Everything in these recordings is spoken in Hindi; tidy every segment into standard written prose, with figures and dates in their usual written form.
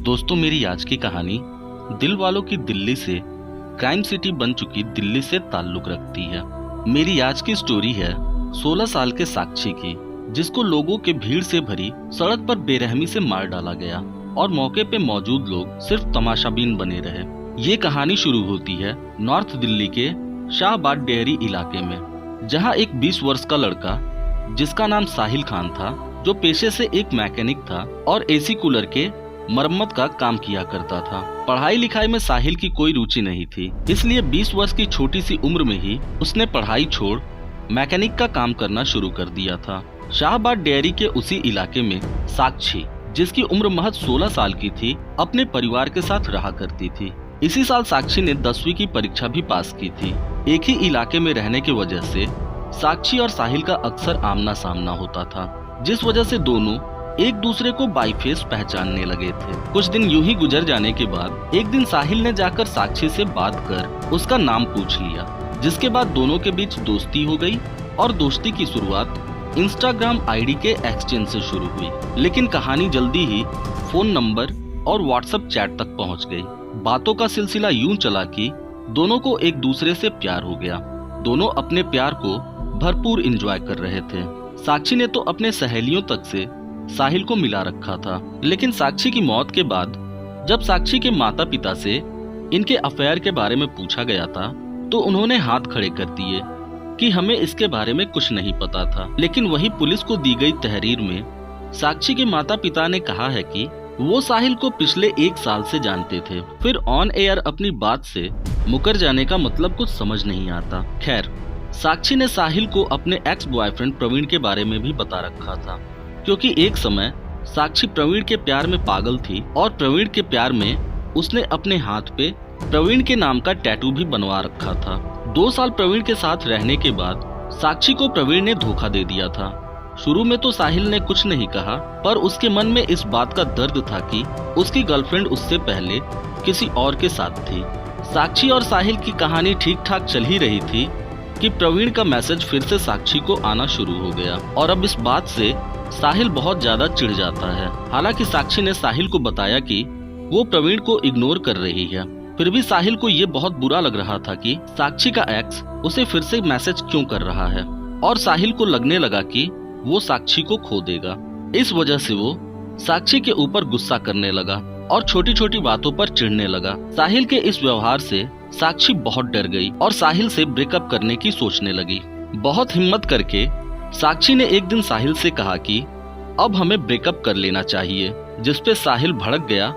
दोस्तों, मेरी आज की कहानी दिल वालों की दिल्ली से क्राइम सिटी बन चुकी दिल्ली से ताल्लुक रखती है। मेरी आज की स्टोरी है 16 साल के साक्षी की, जिसको लोगों के भीड़ से भरी सड़क पर बेरहमी से मार डाला गया और मौके पे मौजूद लोग सिर्फ तमाशाबीन बने रहे। ये कहानी शुरू होती है नॉर्थ दिल्ली के शाहबाद डेयरी इलाके में, जहाँ एक 20 वर्ष का लड़का जिसका नाम साहिल खान था, जो पेशे से एक मैकेनिक था और एसी कूलर के मरम्मत का काम किया करता था। पढ़ाई लिखाई में साहिल की कोई रुचि नहीं थी, इसलिए 20 वर्ष की छोटी सी उम्र में ही उसने पढ़ाई छोड़ मैकेनिक का काम करना शुरू कर दिया था। शाहबाद डेयरी के उसी इलाके में साक्षी, जिसकी उम्र महज 16 साल की थी, अपने परिवार के साथ रहा करती थी। इसी साल साक्षी ने 10वीं की परीक्षा भी पास की थी। एक ही इलाके में रहने की वजह से साक्षी और साहिल का अक्सर आमना सामना होता था, जिस वजह से दोनों एक दूसरे को बाई फेस पहचानने लगे थे। कुछ दिन यूं ही गुजर जाने के बाद एक दिन साहिल ने जाकर साक्षी से बात कर उसका नाम पूछ लिया, जिसके बाद दोनों के बीच दोस्ती हो गई और दोस्ती की शुरुआत इंस्टाग्राम आईडी के एक्सचेंज से शुरू हुई। लेकिन कहानी जल्दी ही फोन नंबर और व्हाट्सएप चैट तक पहुंच गई। बातों का सिलसिला यूं चला कि दोनों को एक दूसरे से प्यार हो गया। दोनों अपने प्यार को भरपूर एंजॉय कर रहे थे। साक्षी ने तो अपने सहेलियों तक से साहिल को मिला रखा था, लेकिन साक्षी की मौत के बाद जब साक्षी के माता पिता से इनके अफेयर के बारे में पूछा गया था, तो उन्होंने हाथ खड़े कर दिए कि हमें इसके बारे में कुछ नहीं पता था। लेकिन वही पुलिस को दी गई तहरीर में साक्षी के माता पिता ने कहा है कि वो साहिल को पिछले 1 साल से जानते थे। फिर ऑन एयर अपनी बात से मुकर जाने का मतलब कुछ समझ नहीं आता। खैर, साक्षी ने साहिल को अपने एक्स बॉयफ्रेंड प्रवीण के बारे में भी बता रखा था, क्योंकि एक समय साक्षी प्रवीण के प्यार में पागल थी और प्रवीण के प्यार में उसने अपने हाथ पे प्रवीण के नाम का टैटू भी बनवा रखा था। 2 साल प्रवीण के साथ रहने के बाद साक्षी को प्रवीण ने धोखा दे दिया था। शुरू में तो साहिल ने कुछ नहीं कहा, पर उसके मन में इस बात का दर्द था कि उसकी गर्लफ्रेंड उससे पहले किसी और के साथ थी। साक्षी और साहिल की कहानी ठीक ठाक चल ही रही थी कि प्रवीण का मैसेज फिर से साक्षी को आना शुरू हो गया और अब इस बात से साहिल बहुत ज्यादा चिढ़ जाता है। हालांकि साक्षी ने साहिल को बताया कि वो प्रवीण को इग्नोर कर रही है, फिर भी साहिल को ये बहुत बुरा लग रहा था कि साक्षी का एक्स उसे फिर से मैसेज क्यों कर रहा है, और साहिल को लगने लगा कि वो साक्षी को खो देगा। इस वजह से वो साक्षी के ऊपर गुस्सा करने लगा और छोटी छोटी बातों पर चिढ़ने लगा। साहिल के इस व्यवहार से साक्षी बहुत डर गई और साहिल से ब्रेकअप करने की सोचने लगी। बहुत हिम्मत करके साक्षी ने एक दिन साहिल से कहा कि अब हमें ब्रेकअप कर लेना चाहिए, जिसपे साहिल भड़क गया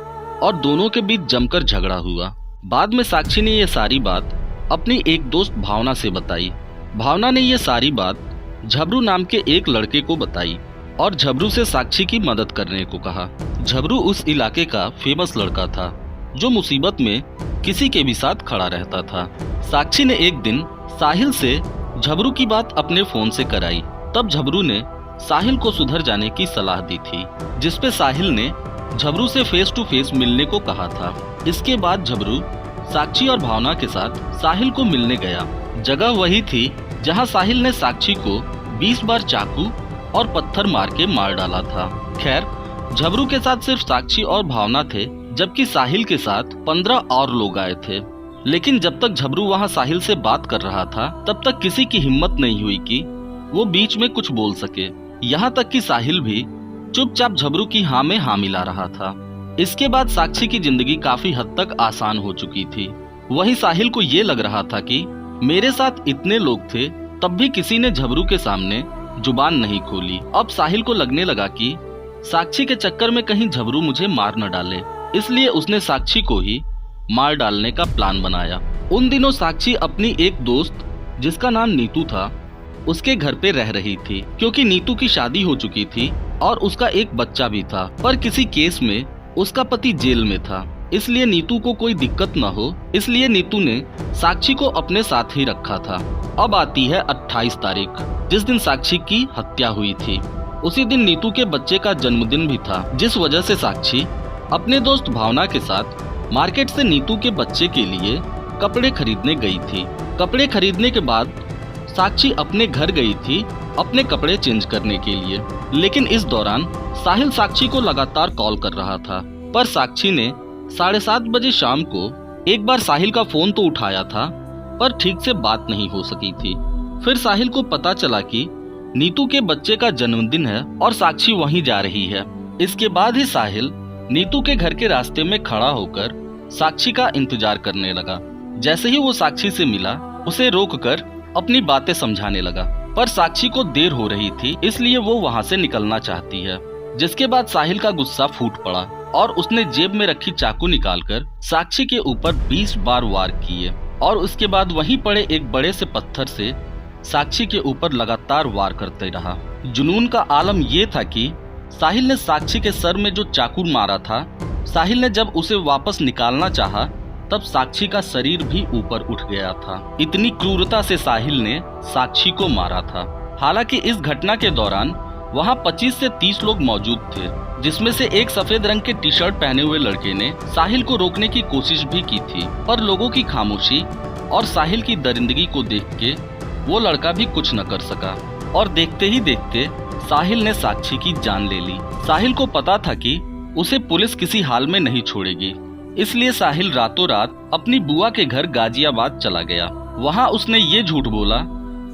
और दोनों के बीच जमकर झगड़ा हुआ। बाद में साक्षी ने ये सारी बात अपनी एक दोस्त भावना से बताई। भावना ने ये सारी बात झबरू नाम के एक लड़के को बताई और झबरू से साक्षी की मदद करने को कहा। झबरू उस इलाके का फेमस लड़का था, जो मुसीबत में किसी के भी साथ खड़ा रहता था। साक्षी ने एक दिन साहिल से झबरू की बात अपने फोन से कराई। तब झबरू ने साहिल को सुधर जाने की सलाह दी थी, जिसपे साहिल ने झबरू से फेस टू फेस मिलने को कहा था। इसके बाद झबरू साक्षी और भावना के साथ साहिल को मिलने गया। जगह वही थी जहां साहिल ने साक्षी को 20 बार चाकू और पत्थर मार के मार डाला था। खैर, झबरू के साथ सिर्फ साक्षी और भावना थे, जबकि साहिल के साथ 15 और लोग आए थे। लेकिन जब तक झबरू वहां साहिल से बात कर रहा था, तब तक किसी की हिम्मत नहीं हुई कि वो बीच में कुछ बोल सके। यहाँ तक कि साहिल भी चुपचाप झबरू की हाँ में हाँ मिला रहा था। इसके बाद साक्षी की जिंदगी काफी हद तक आसान हो चुकी थी। वहीं साहिल को ये लग रहा था कि मेरे साथ इतने लोग थे, तब भी किसी ने झबरू के सामने जुबान नहीं खोली। अब साहिल को लगने लगा कि साक्षी के चक्कर में कहीं झबरू मुझे मार न डाले, इसलिए उसने साक्षी को ही मार डालने का प्लान बनाया। उन दिनों साक्षी अपनी एक दोस्त, जिसका नाम नीतू था, उसके घर पे रह रही थी, क्योंकि नीतू की शादी हो चुकी थी और उसका एक बच्चा भी था। पर किसी केस में उसका पति जेल में था, इसलिए नीतू को कोई दिक्कत न हो, इसलिए नीतू ने साक्षी को अपने साथ ही रखा था। अब आती है 28 तारीख, जिस दिन साक्षी की हत्या हुई थी। उसी दिन नीतू के बच्चे का जन्मदिन भी था, जिस वजह से साक्षी अपने दोस्त भावना के साथ मार्केट से नीतू के बच्चे के लिए कपड़े खरीदने गई थी। कपड़े खरीदने के बाद साक्षी अपने घर गई थी अपने कपड़े चेंज करने के लिए, लेकिन इस दौरान साहिल साक्षी को लगातार कॉल कर रहा था पर साक्षी ने 7:30 बजे शाम को एक बार साहिल का फोन तो उठाया था, पर ठीक से बात नहीं हो सकी थी। फिर साहिल को पता चला कि नीतू के बच्चे का जन्मदिन है और साक्षी वहीं जा रही है। इसके बाद ही साहिल नीतू के घर के रास्ते में खड़ा होकर साक्षी का इंतजार करने लगा। जैसे ही वो साक्षी से मिला, उसे रोककर अपनी बातें समझाने लगा, पर साक्षी को देर हो रही थी, इसलिए वो वहां से निकलना चाहती है। जिसके बाद साहिल का गुस्सा फूट पड़ा और उसने जेब में रखी चाकू निकालकर साक्षी के ऊपर 20 बार वार किए और उसके बाद वहीं पड़े एक बड़े से पत्थर से साक्षी के ऊपर लगातार वार करते रहा। जुनून का आलम ये था कि साहिल ने साक्षी के सर में जो चाकू मारा था, साहिल ने जब उसे वापस निकालना चाहा, तब साक्षी का शरीर भी ऊपर उठ गया था। इतनी क्रूरता से साहिल ने साक्षी को मारा था। हालांकि इस घटना के दौरान वहां 25 से 30 लोग मौजूद थे, जिसमें से एक सफेद रंग के टी शर्ट पहने हुए लड़के ने साहिल को रोकने की कोशिश भी की थी, पर लोगों की खामोशी और साहिल की दरिंदगी को देख के वो लड़का भी कुछ न कर सका और देखते ही देखते साहिल ने साक्षी की जान ले ली। साहिल को पता था कि उसे पुलिस किसी हाल में नहीं छोड़ेगी, इसलिए साहिल रातों रात अपनी बुआ के घर गाजियाबाद चला गया। वहां उसने ये झूठ बोला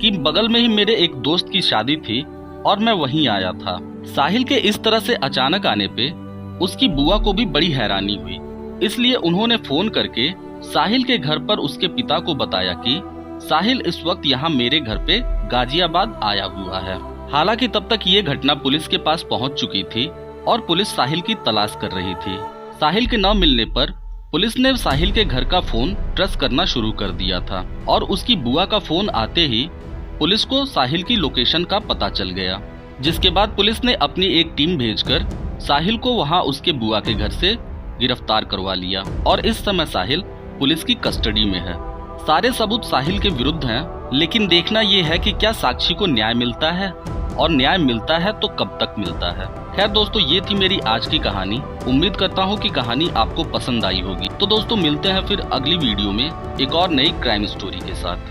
कि बगल में ही मेरे एक दोस्त की शादी थी और मैं वहीं आया था। साहिल के इस तरह से अचानक आने पे उसकी बुआ को भी बड़ी हैरानी हुई, इसलिए उन्होंने फोन करके साहिल के घर पर उसके पिता को बताया कि साहिल इस वक्त यहाँ मेरे घर पे गाजियाबाद आया हुआ है। हालांकि तब तक ये घटना पुलिस के पास पहुंच चुकी थी और पुलिस साहिल की तलाश कर रही थी। साहिल के न मिलने पर पुलिस ने साहिल के घर का फोन ट्रेस करना शुरू कर दिया था और उसकी बुआ का फोन आते ही पुलिस को साहिल की लोकेशन का पता चल गया। जिसके बाद पुलिस ने अपनी एक टीम भेजकर साहिल को वहां उसके बुआ के घर से गिरफ्तार करवा लिया और इस समय साहिल पुलिस की कस्टडी में है। सारे सबूत साहिल के विरुद्ध हैं, लेकिन देखना ये है कि क्या साक्षी को न्याय मिलता है और न्याय मिलता है तो कब तक मिलता है। खैर दोस्तों, ये थी मेरी आज की कहानी। उम्मीद करता हूँ कि कहानी आपको पसंद आई होगी। तो दोस्तों, मिलते हैं फिर अगली वीडियो में एक और नई क्राइम स्टोरी के साथ।